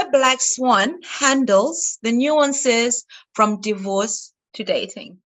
where Black Swan handles the nuances from divorce to dating.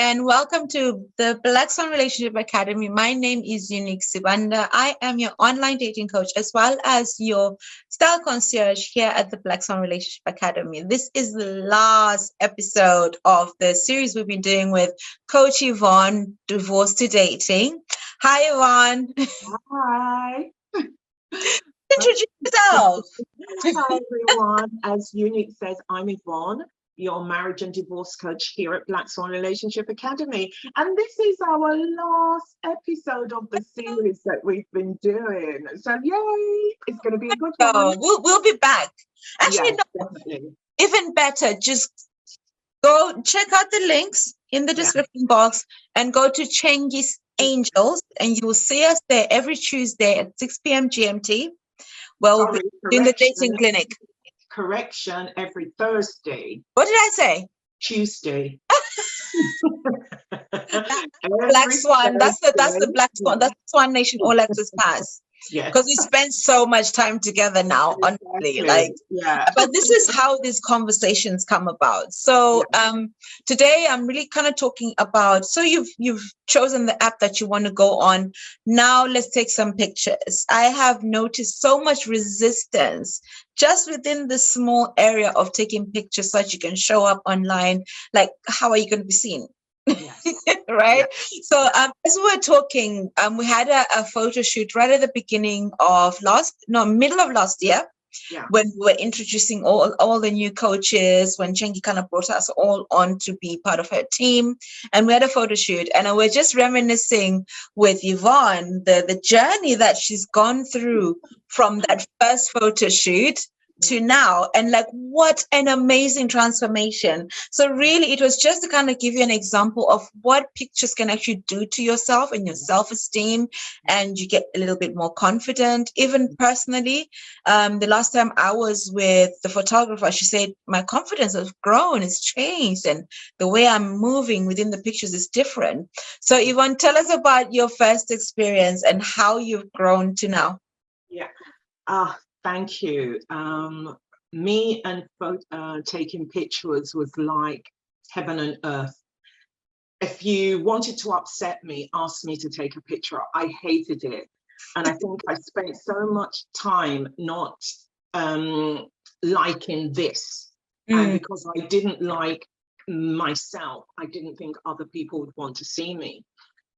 And welcome to the Black Swan Relationship Academy. My name is Unique Sibanda. I am your online dating coach as well as your style concierge here at the Black Swan Relationship Academy. This is the last episode of the series we've been doing with Coach Yvonne, Divorce to Dating. Hi, Yvonne. Hi. Introduce yourself. Hi, everyone. As Unique says, I'm Yvonne, your marriage and divorce coach here at Black Swan Relationship Academy. And this is our last episode of the series that we've been doing. So yay, it's going to be a good one. We'll be back. Actually, yes, definitely. Even better, just go check out the links in the description box and go to Chengi's Angels and you will see us there every Tuesday at 6 p.m. GMT. Well, we'll be doing the dating clinic. Correction, every Thursday. What did I say? Tuesday. Black Swan. That's the Black Swan. That's Swan Nation All Access Pass. Yes. Because we spend so much time together now, honestly. But this is how these conversations come about. So today I'm really kind of talking about, so you've chosen the app that you want to go on. Now let's take some pictures. I have noticed so much resistance just within the small area of taking pictures so that you can show up online. Like, how are you going to be seen? Yes. Right. Yes. So as we were talking, we had a photo shoot right at the beginning of middle of last year. Yeah. When we were introducing all the new coaches, when Chengi kind of brought us all on to be part of her team, and we had a photo shoot, and we're just reminiscing with Yvonne the journey that she's gone through from that first photo shoot to now, and like what an amazing transformation. So really it was just to kind of give you an example of what pictures can actually do to yourself and your self-esteem, and you get a little bit more confident. Even personally, the last time I was with the photographer, she said my confidence has grown, it's changed, and the way I'm moving within the pictures is different. So Yvonne, tell us about your first experience and how you've grown to now. Thank you. Me and taking pictures was like heaven and earth. If you wanted to upset me, ask me to take a picture. I hated it. And I think I spent so much time not liking this. And because I didn't like myself, I didn't think other people would want to see me.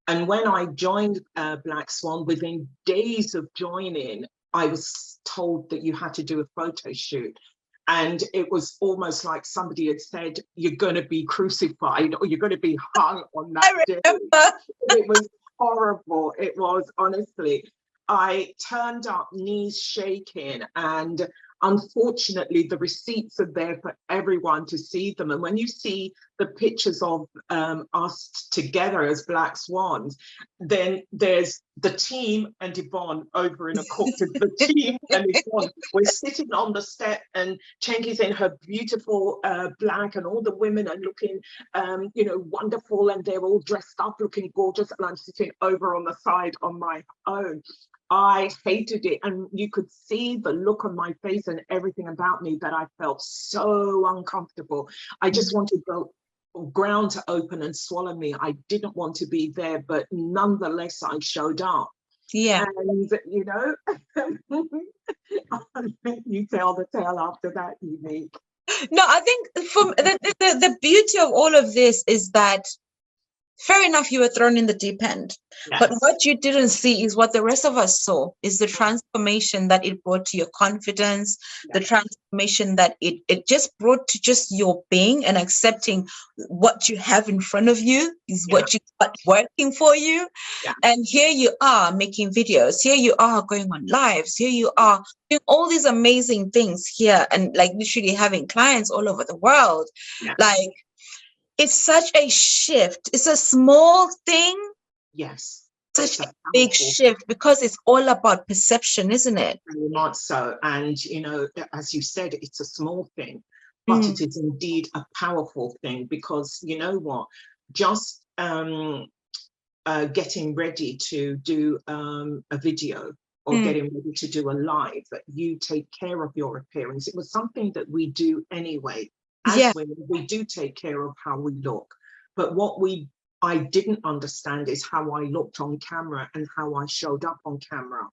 And when I joined Black Swan, within days of joining, I was told that you had to do a photo shoot. And it was almost like somebody had said, you're going to be crucified or you're going to be hung on that day. It was horrible. It was, honestly. I turned up, knees shaking, and unfortunately, the receipts are there for everyone to see them. And when you see the pictures of us together as Black Swans, then there's the team and Yvonne over in a corner. The team and Yvonne, we're sitting on the step, and Chengi's in her beautiful black, and all the women are looking, wonderful, and they're all dressed up, looking gorgeous, and I'm sitting over on the side on my own. I hated it, and you could see the look on my face and everything about me that I felt so uncomfortable. I just wanted the ground to open and swallow me. I didn't want to be there, but nonetheless, I showed up. Yeah. And, I'll let you tell the tale after that, Unique. No, I think from the beauty of all of this is that fair enough, you were thrown in the deep end. Yes. But what you didn't see is what the rest of us saw, is the transformation that it brought to your confidence, the transformation that it just brought to just your being and accepting what you have in front of you is what you got working for you. Yeah. And here you are making videos. Here you are going on lives. Here you are doing all these amazing things here and like literally having clients all over the world. Yeah. Like, it's such a shift. It's a small thing. Yes. Such a big shift because it's all about perception, isn't it? Very much so. And, you know, as you said, it's a small thing, but it is indeed a powerful thing because, you know what, just getting ready to do a video or getting ready to do a live, that you take care of your appearance. It was something that we do anyway. As women, we do take care of how we look. But what I didn't understand is how I looked on camera and how I showed up on camera.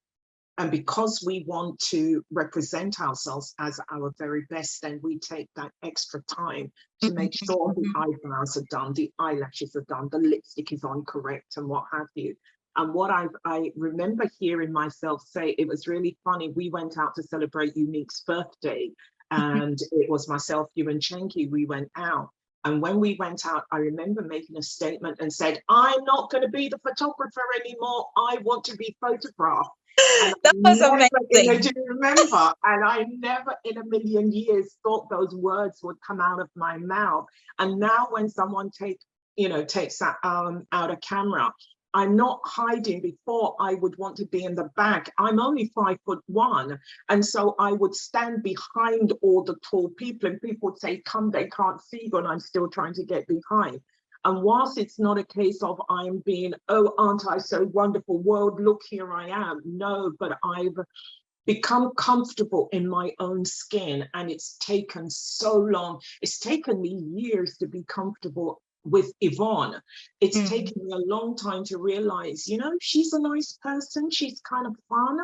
And because we want to represent ourselves as our very best, then we take that extra time to make sure the eyebrows are done, the eyelashes are done, the lipstick is on correct and what have you. And what I remember hearing myself say, it was really funny. We went out to celebrate Unique's birthday and it was myself, you and Chenki, we went out. And when we went out, I remember making a statement and said, I'm not going to be the photographer anymore. I want to be photographed. And that was amazing. Do you remember? And I never in a million years thought those words would come out of my mouth. And now when someone takes that out of camera, I'm not hiding. Before, I would want to be in the back. I'm only 5'1", and so I would stand behind all the tall people, and people would say, come, they can't see you, and I'm still trying to get behind. And whilst it's not a case of I'm being, oh, aren't I so wonderful, world, look, here I am. No, but I've become comfortable in my own skin, and it's taken so long. It's taken me years to be comfortable with Yvonne. It's taken me a long time to realize, you know, she's a nice person, she's kind of fun,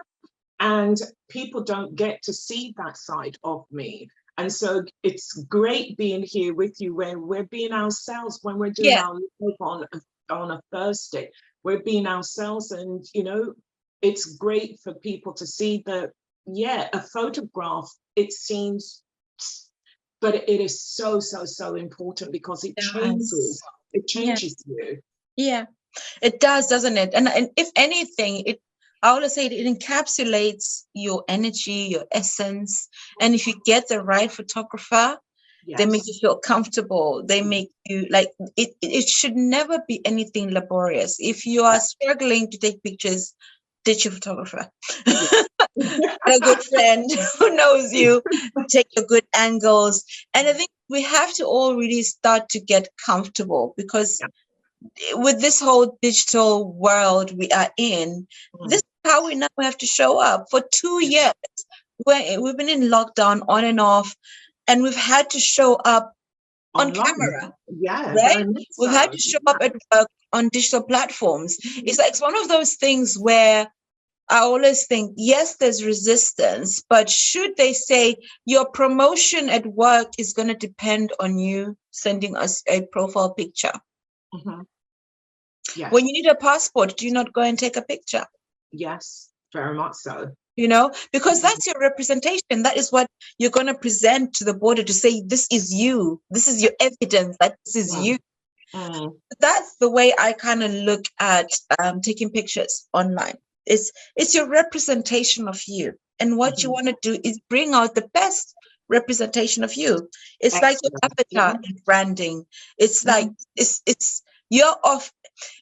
and people don't get to see that side of me. And so it's great being here with you when we're being ourselves, when we're doing our live on a Thursday, we're being ourselves. And, you know, it's great for people to see that, a photograph, it seems, but it is so, so, so important because it changes you. Yeah, it does, doesn't it? And if anything, I always say it encapsulates your energy, your essence. And if you get the right photographer, they make you feel comfortable. They make you like it should never be anything laborious. If you are struggling to take pictures, ditch your photographer. A good friend who knows you, take your good angles. And I think we have to all really start to get comfortable because with this whole digital world we are in, this is how we now have to show up. For 2 years, we've been in lockdown on and off, and we've had to show up on camera. Right? We've had to show up at work on digital platforms. It's one of those things where I always think, yes, there's resistance, but should they say your promotion at work is going to depend on you sending us a profile picture? When you need a passport, do you not go and take a picture? Yes, very much so. You know, because that's your representation. That is what you're going to present to the border to say, this is you. This is your evidence that this is you. That's the way I kind of look at taking pictures online. It's your representation of you. And what you want to do is bring out the best representation of you. It's like your avatar in branding. It's like, you're off.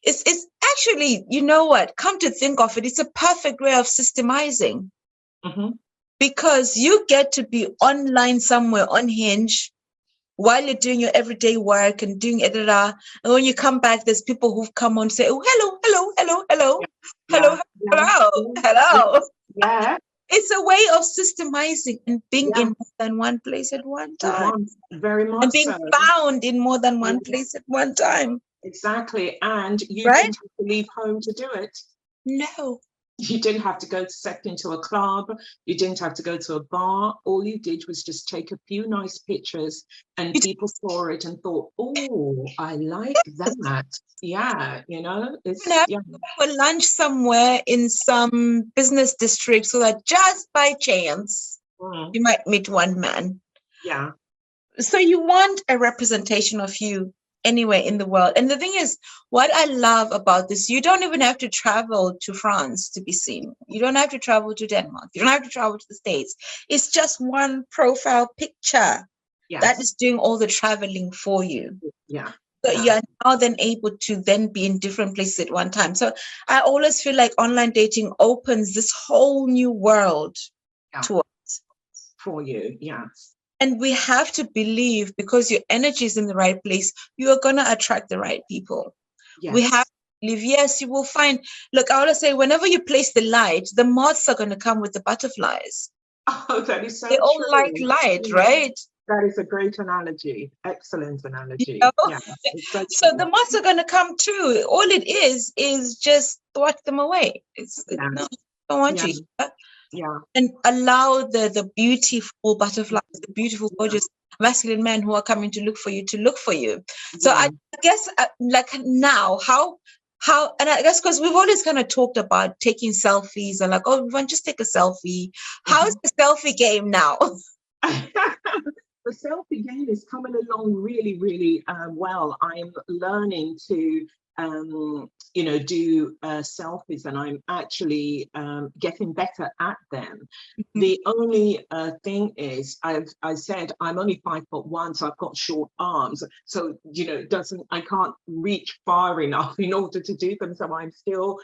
It's actually, you know what, come to think of it, it's a perfect way of systemizing because you get to be online somewhere on Hinge while you're doing your everyday work and doing it, and when you come back, there's people who've come on and say, oh, hello. Yeah. It's a way of systemizing and being in more than one place at one time. Very much and being found in more than one place at one time. Exactly. And you didn't have to leave home to do it. No. You didn't have to go step into a club. You didn't have to go to a bar. All you did was just take a few nice pictures, and people saw it and thought, oh, I like that. Yeah, you know, it's Yeah. For lunch somewhere in some business district, so that just by chance you might meet one man. Yeah. So you want a representation of you anywhere in the world. And the thing is, what I love about this, you don't even have to travel to France to be seen. You don't have to travel to Denmark. You don't have to travel to the States. It's just one profile picture that is doing all the traveling for you. Yeah. So you're now then able to then be in different places at one time. So I always feel like online dating opens this whole new world to us. For you, yeah. And we have to believe, because your energy is in the right place, you are going to attract the right people. Yes. We have to believe, yes, you will find, look, I want to say, whenever you place the light, the moths are going to come with the butterflies. Oh, that is so They all like light, right? That is a great analogy. Excellent analogy. You know? Yeah, so the moths are going to come too. All it is just thwack them away. No, I don't want you. Yeah. And allow the beautiful butterflies, the beautiful, gorgeous masculine men who are coming to look for you. So I guess like now, how, and I guess because we've always kind of talked about taking selfies and like, oh, we want to just take a selfie. How's the selfie game now? The selfie game is coming along really, really well. I'm learning to do selfies, and I'm actually getting better at them. The only thing is, I said I'm only 5'1", so I've got short arms, so I can't reach far enough in order to do them. So I'm still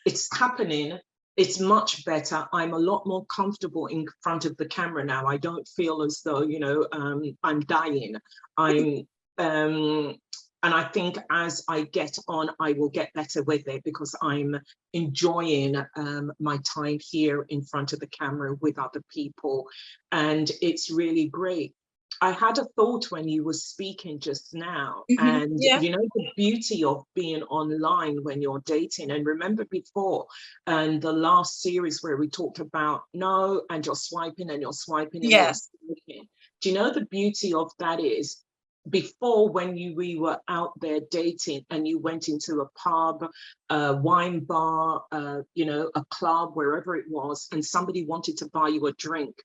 it's happening. It's much better. I'm a lot more comfortable in front of the camera now. I don't feel as though I'm dying. And I think as I get on, I will get better with it, because I'm enjoying my time here in front of the camera with other people. And it's really great. I had a thought when you were speaking just now, and the beauty of being online when you're dating. And remember before, and the last series where we talked about and you're swiping and you're swiping and you're swiping. Do you know the beauty of that is, before, when we were out there dating and you went into a pub, a wine bar, a club, wherever it was, and somebody wanted to buy you a drink,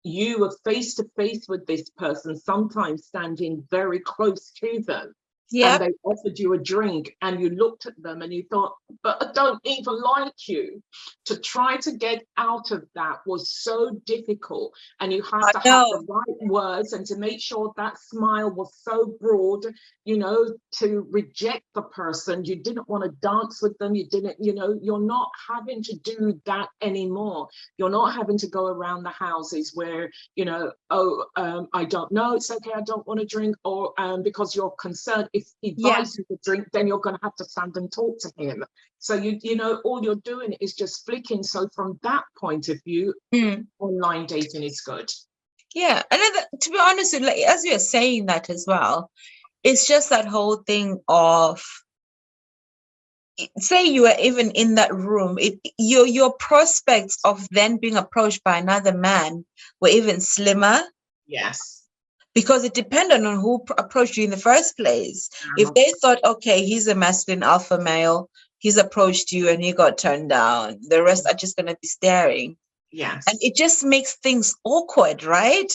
you were face to face with this person, sometimes standing very close to them. And they offered you a drink, and you looked at them and you thought, but I don't even like you. To try to get out of that was so difficult, and you had to have the right words, and to make sure that smile was so broad, to reject the person. You didn't want to dance with them. You didn't, you're not having to do that anymore. You're not having to go around the houses where, I don't know, it's okay, I don't want to drink, or because you're concerned if he buys you the drink, then you're going to have to stand and talk to him. So all you're doing is just flicking. So from that point of view, online dating is good. Yeah, and to be honest, like, as you're saying that as well, it's just that whole thing of, say you are even in that room, your prospects of then being approached by another man were even slimmer. Yes. Because it depended on who approached you in the first place. If they thought, okay, he's a masculine alpha male, he's approached you and he got turned down, the rest are just going to be staring. Yes. And it just makes things awkward, right?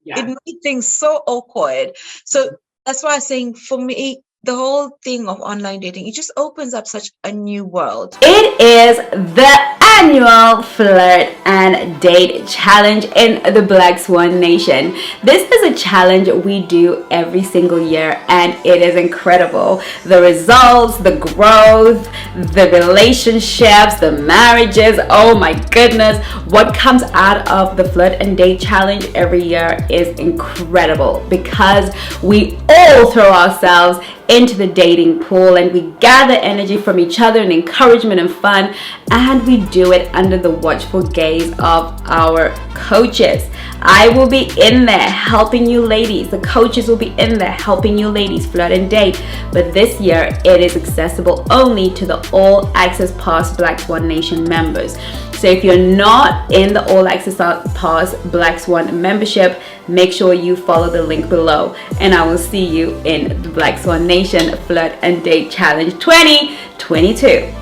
Yeah. It makes things so awkward. So that's why I'm saying, for me, the whole thing of online dating, it just opens up such a new world. It is the annual Flirt and Date Challenge in the Black Swan Nation. This is a challenge we do every single year, and it is incredible. The results, the growth, the relationships, the marriages, oh my goodness. What comes out of the Flirt and Date Challenge every year is incredible, because we all throw ourselves into the dating pool and we gather energy from each other and encouragement and fun, and we do it under the watchful gaze of our coaches. I will be in there helping you ladies. The coaches will be in there helping you ladies flirt and date. But this year, it is accessible only to the All Access Pass Black Swan Nation members. So if you're not in the All Access Pass Black Swan membership, make sure you follow the link below. And I will see you in the Black Swan Nation Flirt and Date Challenge 2022.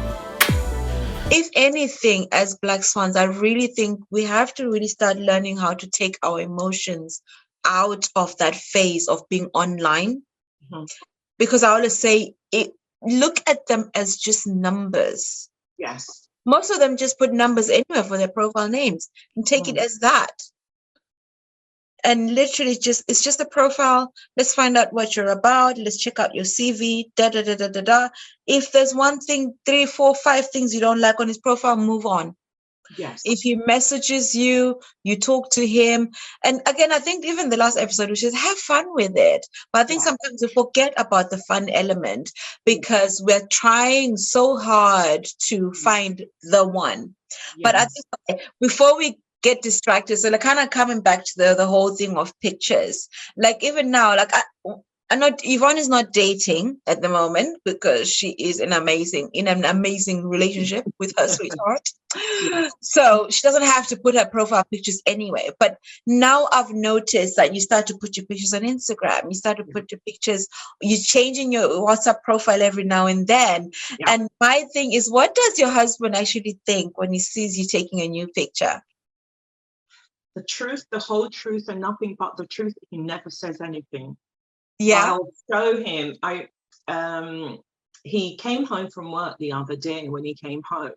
If anything, as Black Swans, I really think we have to really start learning how to take our emotions out of that phase of being online. Mm-hmm. Because I always say, look at them as just numbers. Yes. Most of them just put numbers anywhere for their profile names and take it as that. And literally it's just a profile. Let's find out what you're about. Let's check out your CV, If there's one thing, 3, 4, 5 things you don't like on his profile, move on. Yes. If he messages you, you talk to him. And again, I think even the last episode, which is have fun with it. But I think sometimes we forget about the fun element because we're trying so hard to find the one. Yes. But I think before we get distracted, so like kind of coming back to the whole thing of pictures, like even now, like Yvonne is not dating at the moment because she is in an amazing relationship with her sweetheart. So she doesn't have to put her profile pictures anyway. But now I've noticed that you start to put your pictures on Instagram. You start to put your pictures, you're changing your WhatsApp profile every now and then. Yeah. And my thing is, what does your husband actually think when he sees you taking a new picture? The truth, the whole truth, and nothing but the truth. He never says anything. Yeah. I'll show him. He came home from work the other day. When he came home,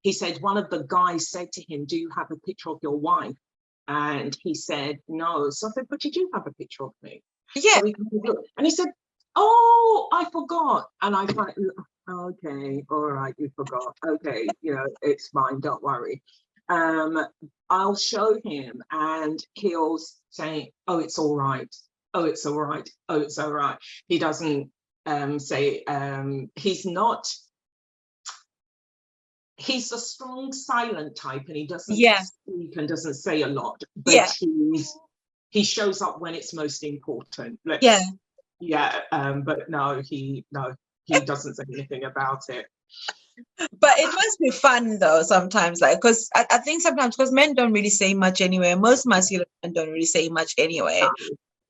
he said one of the guys said to him, "Do you have a picture of your wife?" And he said, "No." So I said, "But you do have a picture of me." Yeah. So and he said, "Oh, I forgot." And I thought, "Okay, all right, you forgot. Okay, it's fine. Don't worry." I'll show him, and he'll say, "Oh, it's all right. Oh, it's all right. Oh, it's all right." He doesn't say, he's not, he's a strong silent type, and he doesn't speak and doesn't say a lot, but he shows up when it's most important. But no, he doesn't say anything about it. But it must be fun though sometimes, like, because I think sometimes, because men don't really say much anyway, most masculine men don't really say much anyway,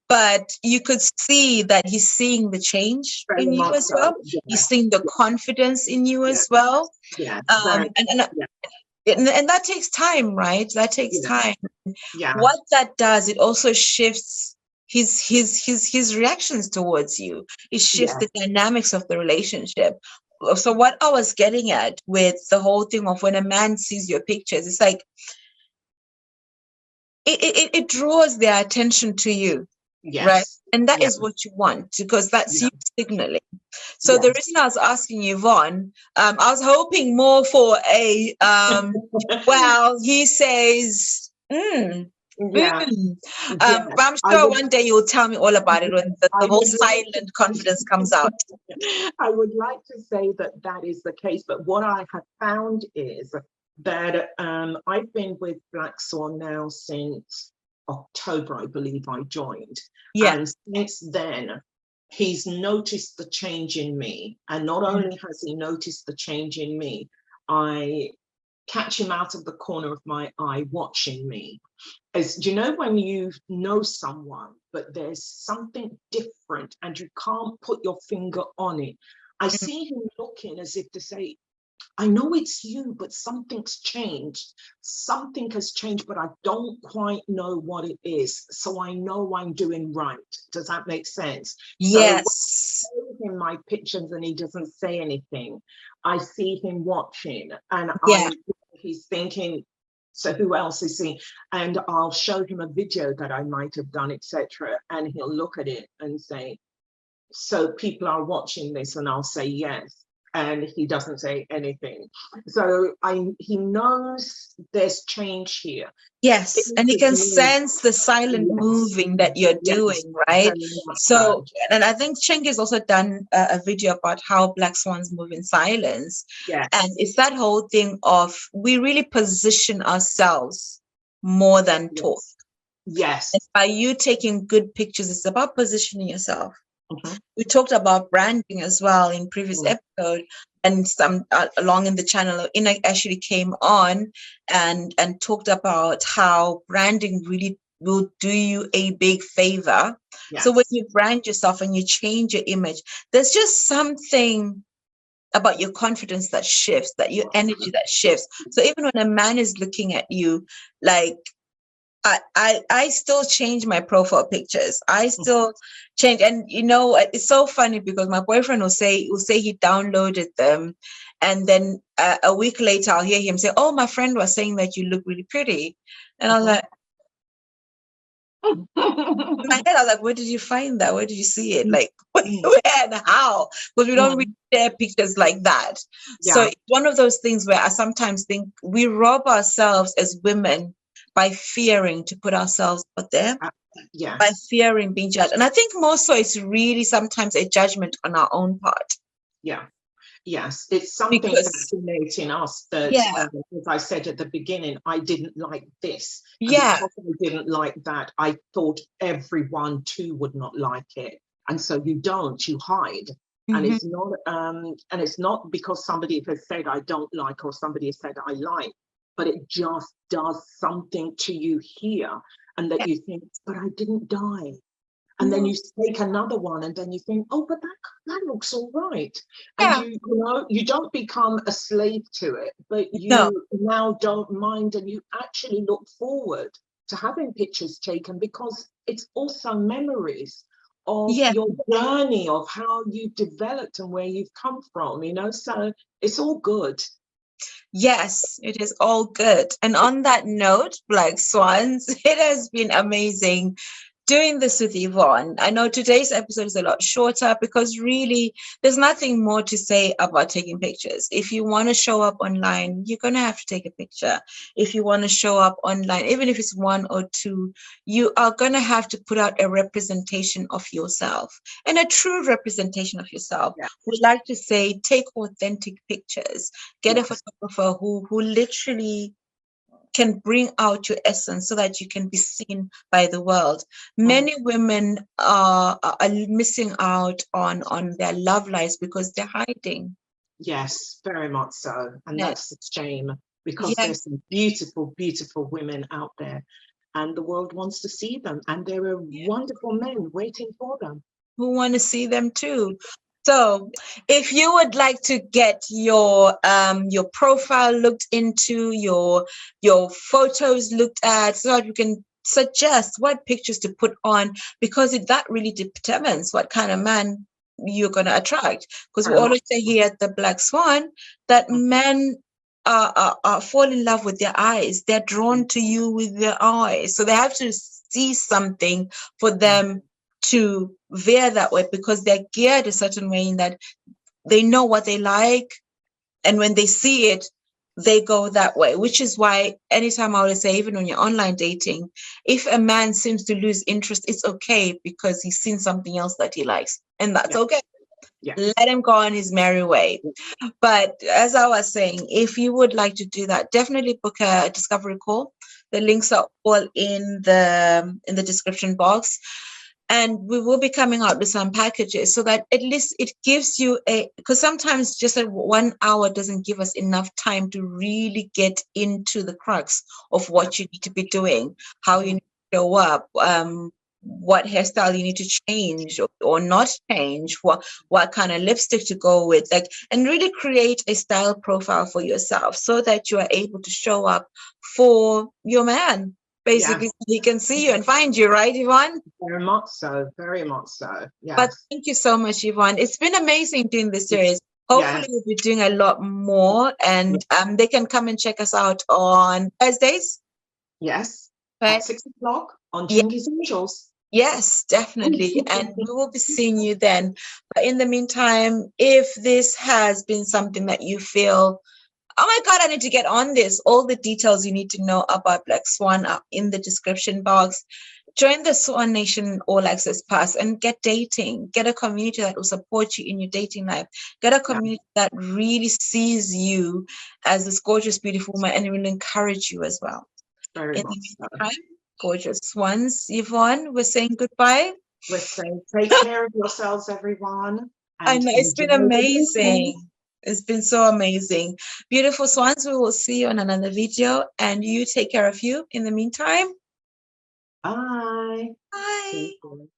but you could see that he's seeing the change in you as well. He's seeing the confidence in you as well. And that takes time, right? That takes time. What that does, it also shifts his reactions towards you. It shifts the dynamics of the relationship. So what I was getting at with the whole thing of when a man sees your pictures, it's like it draws their attention to you, right? And that is what you want, because that's you signaling. So the reason I was asking you, Yvonne, I was hoping more for a well, he says but I'm sure one day you'll tell me all about it when the whole silent confidence comes out. I would like to say that is the case, but what I have found is that I've been with Black Swan now since October, I believe I joined. And since then, he's noticed the change in me. And not only has he noticed the change in me, I catch him out of the corner of my eye watching me. Do you know when you know someone, but there's something different and you can't put your finger on it? I see him looking as if to say, "I know it's you, but something's changed. Something has changed, but I don't quite know what it is. So I know I'm doing right." Does that make sense? Yes. So when I show him my pictures and he doesn't say anything, I see him watching, and he's thinking, so who else is he? And I'll show him a video that I might have done, etc. And he'll look at it and say, "So people are watching this?" And I'll say, "Yes." and he doesn't say anything. So he knows there's change here. Yes, and he can sense the silent moving that you're doing, right? So, and I think Cheng has also done a video about how Black Swans move in silence. Yes. And it's that whole thing of we really position ourselves more than talk. Yes. And by you taking good pictures, it's about positioning yourself. We talked about branding as well in previous episode, and some along in the channel, Ina actually came on and talked about how branding really will do you a big favor. Yes. So when you brand yourself and you change your image, there's just something about your confidence that shifts, that your energy that shifts. So even when a man is looking at you, like, I still change my profile pictures. I still change, and it's so funny because my boyfriend will say he downloaded them, and then a week later I'll hear him say, "Oh, my friend was saying that you look really pretty," and I was like, in my head, I was like, "Where did you find that? Where did you see it? Like, where and how?" Because we don't really share pictures like that. So it's one of those things where I sometimes think we rob ourselves as women by fearing to put ourselves out there, by fearing being judged. And I think more so it's really sometimes a judgment on our own part. Yes, it's something that's innate in us that, as I said at the beginning, I didn't like this. And because I didn't like that, I thought everyone too would not like it. And so you hide. And it's not because somebody has said I don't like or somebody has said I like, but it just does something to you here, and that you think, but I didn't die. And then you take another one, and then you think, oh, but that looks all right. And you don't become a slave to it, but you now don't mind, and you actually look forward to having pictures taken, because it's also memories of your journey, of how you developed and where you've come from, so it's all good. Yes, it is all good. And on that note, Black Swans, it has been amazing doing this with Yvonne. I know today's episode is a lot shorter because really there's nothing more to say about taking pictures. If you want to show up online, you're going to have to take a picture. If you want to show up online, even if it's one or two, you are going to have to put out a representation of yourself, and a true representation of yourself. We like to say, take authentic pictures. Get a photographer who literally can bring out your essence so that you can be seen by the world. Many women are missing out on their love lives because they're hiding. Yes, very much so. And that's a shame, because there's some beautiful, beautiful women out there, and the world wants to see them. And there are wonderful men waiting for them who want to see them too. So if you would like to get your profile looked into, your photos looked at, so that you can suggest what pictures to put on, because that really determines what kind of man you're going to attract. Because we always say here at the Black Swan that men fall in love with their eyes. They're drawn to you with their eyes. So they have to see something for them to veer that way, because they're geared a certain way in that they know what they like, and when they see it, they go that way. Which is why anytime I would say, even when you're online dating, if a man seems to lose interest, it's okay, because he's seen something else that he likes, and that's okay. Let him go on his merry way. But as I was saying, if you would like to do that, definitely book a discovery call. The links are all in the description box. And we will be coming out with some packages, so that at least it gives you because sometimes just 1 hour doesn't give us enough time to really get into the crux of what you need to be doing, how you need to show up, what hairstyle you need to change or not change, what kind of lipstick to go with, and really create a style profile for yourself, so that you are able to show up for your man. Basically, he can see you and find you, right, Yvonne? Very much so, very much so. Yes. But thank you so much, Yvonne. It's been amazing doing this series. Hopefully, we'll be doing a lot more, and they can come and check us out on Thursdays. Yes, at 6 o'clock on Chingy's Angels. Yes, definitely. And we will be seeing you then. But in the meantime, if this has been something that you feel, oh my God, I need to get on this, all the details you need to know about Black Swan are in the description box. Join the Swan Nation All Access Pass and get dating. Get a community that will support you in your dating life. Get a community that really sees you as this gorgeous, beautiful woman and will encourage you as well. Very In much the so. meantime, gorgeous ones, Yvonne, we're saying goodbye. We're saying take care of yourselves, everyone. I And know it's been enjoy the weekend. amazing. It's been so amazing. Beautiful swans, we will see you on another video and you take care of you in the meantime. Bye. Bye. See you.